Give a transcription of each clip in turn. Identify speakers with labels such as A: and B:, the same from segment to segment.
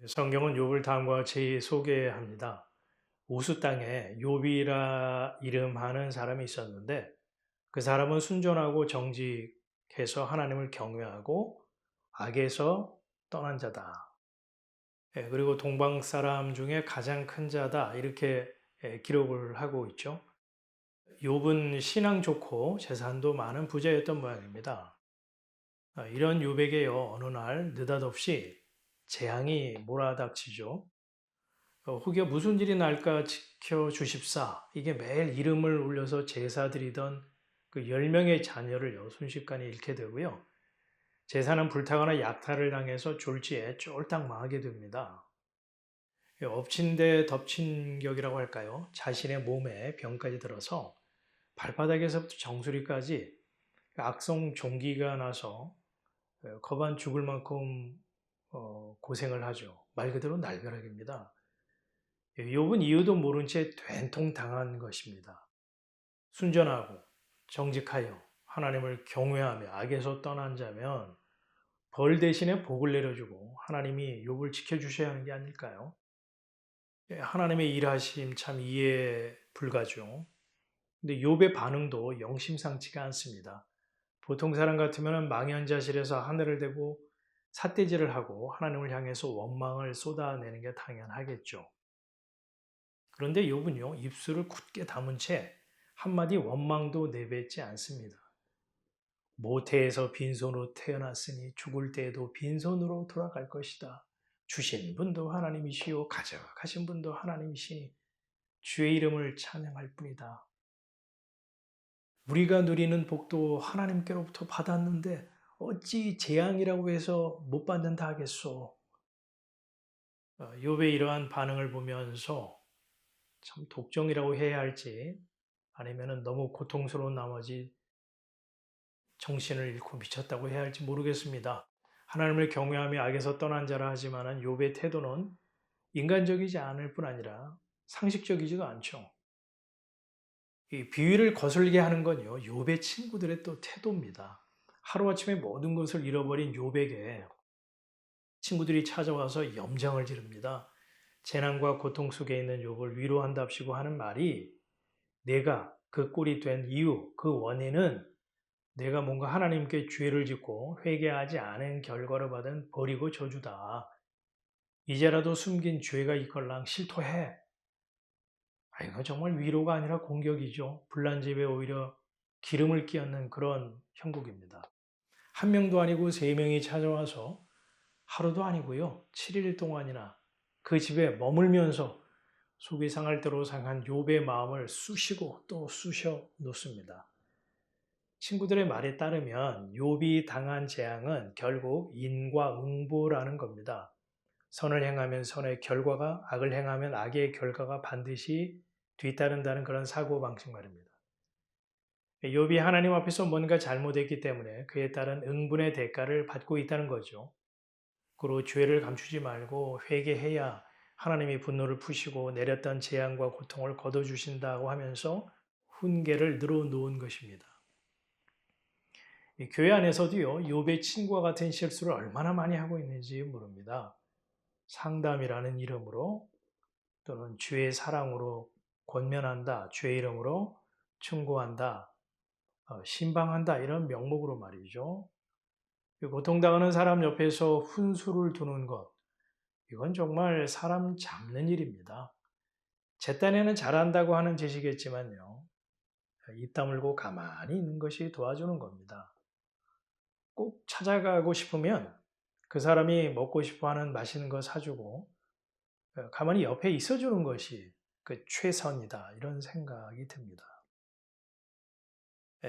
A: 성경은 욥을 다음과 같이 소개합니다. 우스 땅에 욥이라 이름하는 사람이 있었는데 그 사람은 순전하고 정직해서 하나님을 경외하고 악에서 떠난 자다. 그리고 동방 사람 중에 가장 큰 자다. 이렇게 기록을 하고 있죠. 욥은 신앙 좋고 재산도 많은 부자였던 모양입니다. 이런 욥에게요, 어느 날 느닷없이 재앙이 몰아닥치죠. 혹여 무슨 일이 날까 지켜주십사. 이게 매일 이름을 울려서 제사드리던 그 10명의 자녀를 순식간에 잃게 되고요. 제사는 불타거나 약탈을 당해서 졸지에 쫄딱 망하게 됩니다. 엎친 데 덮친 격이라고 할까요? 자신의 몸에 병까지 들어서 발바닥에서부터 정수리까지 악성 종기가 나서 겁안 죽을 만큼 고생을 하죠. 말 그대로 날벼락입니다. 욥은 이유도 모른 채 된통 당한 것입니다. 순전하고 정직하여 하나님을 경외하며 악에서 떠난 자면 벌 대신에 복을 내려주고 하나님이 욥을 지켜주셔야 하는 게 아닐까요? 하나님의 일하심 참 이해 불가죠. 근데 욥의 반응도 영심상치가 않습니다. 보통 사람 같으면 망연자실해서 하늘을 대고 삿대질을 하고 하나님을 향해서 원망을 쏟아내는 게 당연하겠죠. 그런데 욥은요, 입술을 굳게 다문 채 한마디 원망도 내뱉지 않습니다. 모태에서 빈손으로 태어났으니 죽을 때에도 빈손으로 돌아갈 것이다. 주신 분도 하나님이시요 가져가신 분도 하나님이시니 주의 이름을 찬양할 뿐이다. 우리가 누리는 복도 하나님께로부터 받았는데 어찌 재앙이라고 해서 못 받는다 하겠소. 욥의 이러한 반응을 보면서 참 독정이라고 해야 할지 아니면 너무 고통스러운 나머지 정신을 잃고 미쳤다고 해야 할지 모르겠습니다. 하나님을 경외하며 악에서 떠난 자라 하지만 욥의 태도는 인간적이지 않을 뿐 아니라 상식적이지도 않죠. 이 비위를 거슬게 하는 건요, 욥의 친구들의 또 태도입니다. 하루아침에 모든 것을 잃어버린 욥에게 친구들이 찾아와서 염장을 지릅니다. 재난과 고통 속에 있는 욥을 위로한답시고 하는 말이 내가 그 꼴이 된 이유, 그 원인은 내가 뭔가 하나님께 죄를 짓고 회개하지 않은 결과로 받은 벌이고 저주다. 이제라도 숨긴 죄가 있걸랑 실토해. 이거 정말 위로가 아니라 공격이죠. 불난 집에 오히려 기름을 끼얹는 그런 형국입니다. 한 명도 아니고 세 명이 찾아와서 하루도 아니고요. 7일 동안이나 그 집에 머물면서 속이 상할 대로 상한 욥의 마음을 쑤시고 또 쑤셔 놓습니다. 친구들의 말에 따르면 욥이 당한 재앙은 결국 인과응보라는 겁니다. 선을 행하면 선의 결과가, 악을 행하면 악의 결과가 반드시 뒤따른다는 그런 사고방식 말입니다. 욥이 하나님 앞에서 뭔가 잘못했기 때문에 그에 따른 응분의 대가를 받고 있다는 거죠. 그리고 죄를 감추지 말고 회개해야 하나님이 분노를 푸시고 내렸던 재앙과 고통을 거둬주신다고 하면서 훈계를 늘어놓은 것입니다. 교회 안에서도요, 욥의 친구와 같은 실수를 얼마나 많이 하고 있는지 모릅니다. 상담이라는 이름으로 또는 주의 사랑으로 권면한다, 주의 이름으로 충고한다, 신방한다 이런 명목으로 말이죠. 고통당하는 사람 옆에서 훈수를 두는 것, 이건 정말 사람 잡는 일입니다. 제 딴에는 잘한다고 하는 짓이겠지만요, 입 다물고 가만히 있는 것이 도와주는 겁니다. 꼭 찾아가고 싶으면 그 사람이 먹고 싶어 하는 맛있는 거 사주고 가만히 옆에 있어주는 것이 그 최선이다. 이런 생각이 듭니다.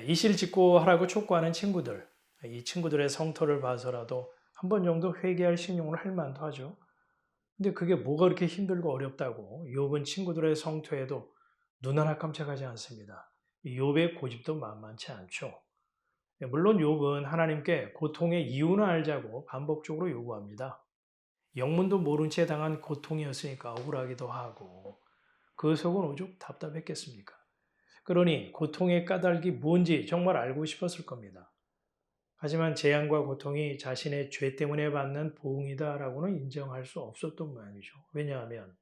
A: 이실 직고 하라고 촉구하는 친구들, 이 친구들의 성토를 봐서라도 한 번 정도 회개할 신용을 할 만도 하죠. 근데 그게 뭐가 그렇게 힘들고 어렵다고 욥은 친구들의 성토에도 눈 하나 깜짝하지 않습니다. 욥의 고집도 만만치 않죠. 물론 욥은 하나님께 고통의 이유는 알자고 반복적으로 요구합니다. 영문도 모른 채 당한 고통이었으니까 억울하기도 하고 그 속은 오죽 답답했겠습니까? 그러니 고통의 까닭이 뭔지 정말 알고 싶었을 겁니다. 하지만 재앙과 고통이 자신의 죄 때문에 받는 보응이다라고는 인정할 수 없었던 모양이죠. 왜냐하면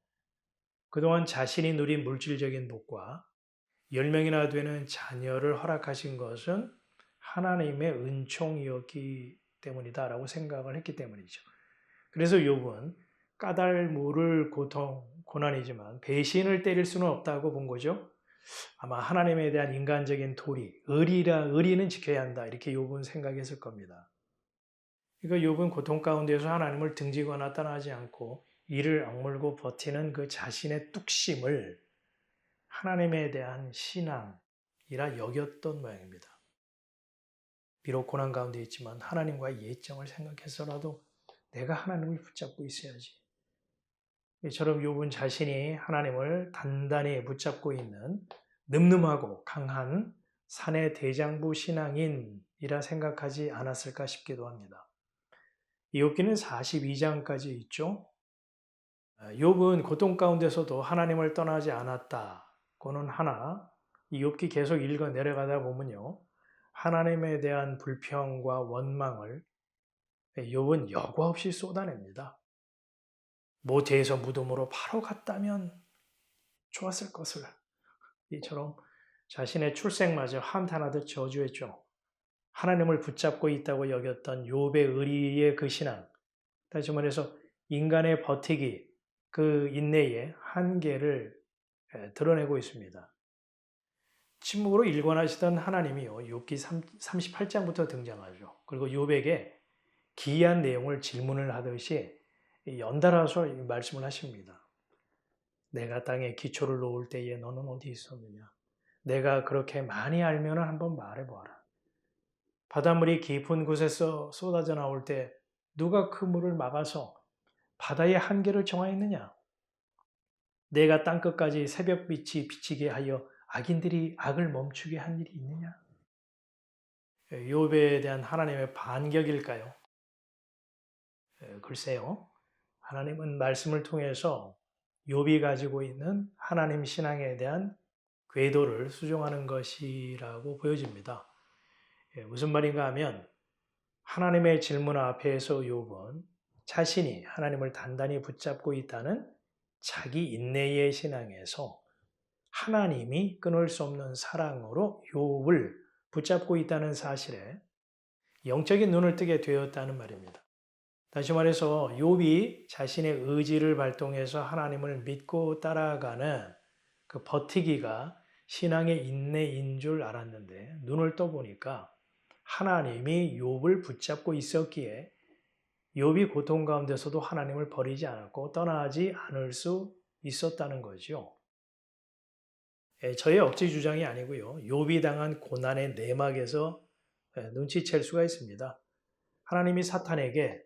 A: 그동안 자신이 누린 물질적인 복과 10명이나 되는 자녀를 허락하신 것은 하나님의 은총이었기 때문이다라고 생각을 했기 때문이죠. 그래서 욥은 까닭 모를 고통, 고난이지만 배신을 때릴 수는 없다고 본 거죠. 아마 하나님에 대한 인간적인 도리, 의리는 지켜야 한다 이렇게 욥은 생각했을 겁니다. 그러니까 욥은 고통 가운데서 하나님을 등지거나 떠나지 않고 이를 악물고 버티는 그 자신의 뚝심을 하나님에 대한 신앙이라 여겼던 모양입니다. 비록 고난 가운데 있지만 하나님과의 예정을 생각해서라도 내가 하나님을 붙잡고 있어야지. 이처럼 욥은 자신이 하나님을 단단히 붙잡고 있는 늠름하고 강한 산의 대장부 신앙인이라 생각하지 않았을까 싶기도 합니다. 욥기는 42장까지 있죠. 욥은 고통 가운데서도 하나님을 떠나지 않았다고는 하나 이 욥기 계속 읽어 내려가다 보면요. 하나님에 대한 불평과 원망을 욥은 여과 없이 쏟아냅니다. 모태에서 무덤으로 바로 갔다면 좋았을 것을. 이처럼 자신의 출생마저 한탄하듯 저주했죠. 하나님을 붙잡고 있다고 여겼던 욥의 의리의 그 신앙, 다시 말해서 인간의 버티기, 그 인내의 한계를 드러내고 있습니다. 침묵으로 일관하시던 하나님이요, 욥기 38장부터 등장하죠. 그리고 욥에게 기이한 내용을 질문을 하듯이 연달아서 말씀을 하십니다. 내가 땅에 기초를 놓을 때에 너는 어디 있었느냐? 내가 그렇게 많이 알면 한번 말해보아라. 바닷물이 깊은 곳에서 쏟아져 나올 때 누가 그 물을 막아서 바다의 한계를 정하였느냐? 내가 땅끝까지 새벽빛이 비치게 하여 악인들이 악을 멈추게 한 일이 있느냐? 욥에 대한 하나님의 반격일까요? 글쎄요. 하나님은 말씀을 통해서 욥이 가지고 있는 하나님 신앙에 대한 궤도를 수정하는 것이라고 보여집니다. 무슨 말인가 하면 하나님의 질문 앞에서 욥은 자신이 하나님을 단단히 붙잡고 있다는 자기 인내의 신앙에서 하나님이 끊을 수 없는 사랑으로 욥을 붙잡고 있다는 사실에 영적인 눈을 뜨게 되었다는 말입니다. 다시 말해서 욥이 자신의 의지를 발동해서 하나님을 믿고 따라가는 그 버티기가 신앙의 인내인 줄 알았는데 눈을 떠보니까 하나님이 욥을 붙잡고 있었기에 욥이 고통 가운데서도 하나님을 버리지 않았고 떠나지 않을 수 있었다는 거죠. 저의 억지 주장이 아니고요. 욥이 당한 고난의 내막에서 눈치챌 수가 있습니다. 하나님이 사탄에게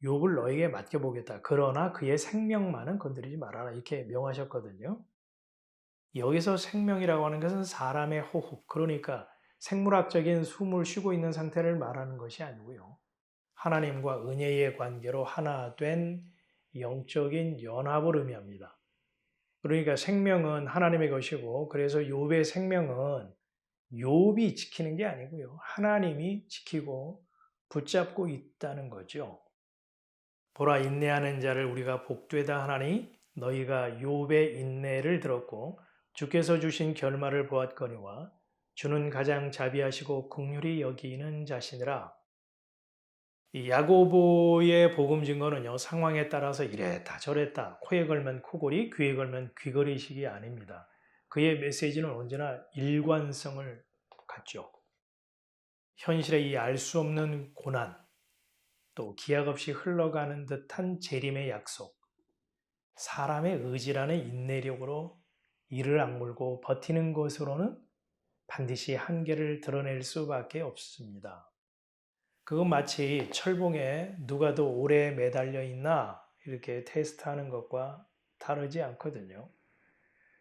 A: 욥을 너에게 맡겨보겠다. 그러나 그의 생명만은 건드리지 말아라. 이렇게 명하셨거든요. 여기서 생명이라고 하는 것은 사람의 호흡, 그러니까 생물학적인 숨을 쉬고 있는 상태를 말하는 것이 아니고요. 하나님과 은혜의 관계로 하나 된 영적인 연합을 의미합니다. 그러니까 생명은 하나님의 것이고 그래서 욥의 생명은 욥이 지키는 게 아니고요. 하나님이 지키고 붙잡고 있다는 거죠. 보라 인내하는 자를 우리가 복되다 하나니 너희가 욥의 인내를 들었고 주께서 주신 결말을 보았거니와 주는 가장 자비하시고 긍휼히 여기는 자시니라. 이 야고보의 복음 증거는요 상황에 따라서 이랬다 저랬다 코에 걸면 코골이 귀에 걸면 귀걸이식이 아닙니다. 그의 메시지는 언제나 일관성을 갖죠. 현실의 이 알 수 없는 고난 또 기약 없이 흘러가는 듯한 재림의 약속, 사람의 의지라는 인내력으로 이를 악물고 버티는 것으로는 반드시 한계를 드러낼 수밖에 없습니다. 그건 마치 철봉에 누가 더 오래 매달려 있나 이렇게 테스트하는 것과 다르지 않거든요.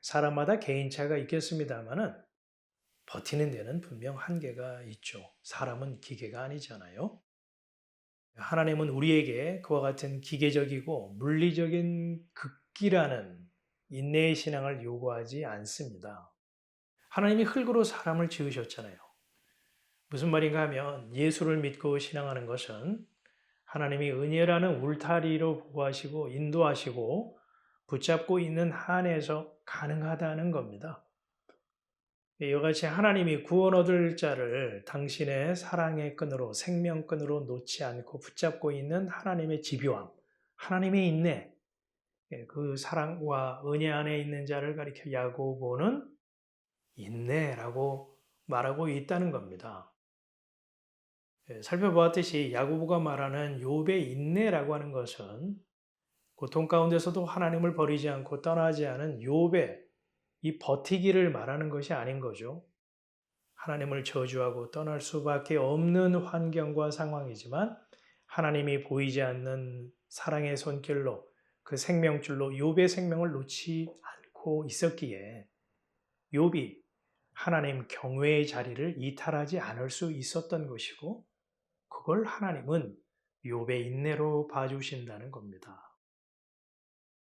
A: 사람마다 개인차가 있겠습니다만은 버티는 데는 분명 한계가 있죠. 사람은 기계가 아니잖아요. 하나님은 우리에게 그와 같은 기계적이고 물리적인 극기라는 인내의 신앙을 요구하지 않습니다. 하나님이 흙으로 사람을 지으셨잖아요. 무슨 말인가 하면 예수를 믿고 신앙하는 것은 하나님이 은혜라는 울타리로 보호하시고 인도하시고 붙잡고 있는 한에서 가능하다는 겁니다. 이와 같이 하나님이 구원 얻을 자를 당신의 사랑의 끈으로 생명끈으로 놓지 않고 붙잡고 있는 하나님의 집요함, 하나님의 인내, 그 사랑과 은혜 안에 있는 자를 가리켜 야고보는 인내라고 말하고 있다는 겁니다. 살펴보았듯이 야고보가 말하는 욥의 인내라고 하는 것은 고통 가운데서도 하나님을 버리지 않고 떠나지 않은 욥의 이 버티기를 말하는 것이 아닌 거죠. 하나님을 저주하고 떠날 수밖에 없는 환경과 상황이지만 하나님이 보이지 않는 사랑의 손길로 그 생명줄로 욥의 생명을 놓지 않고 있었기에 욥이 하나님 경외의 자리를 이탈하지 않을 수 있었던 것이고 그걸 하나님은 욥의 인내로 봐주신다는 겁니다.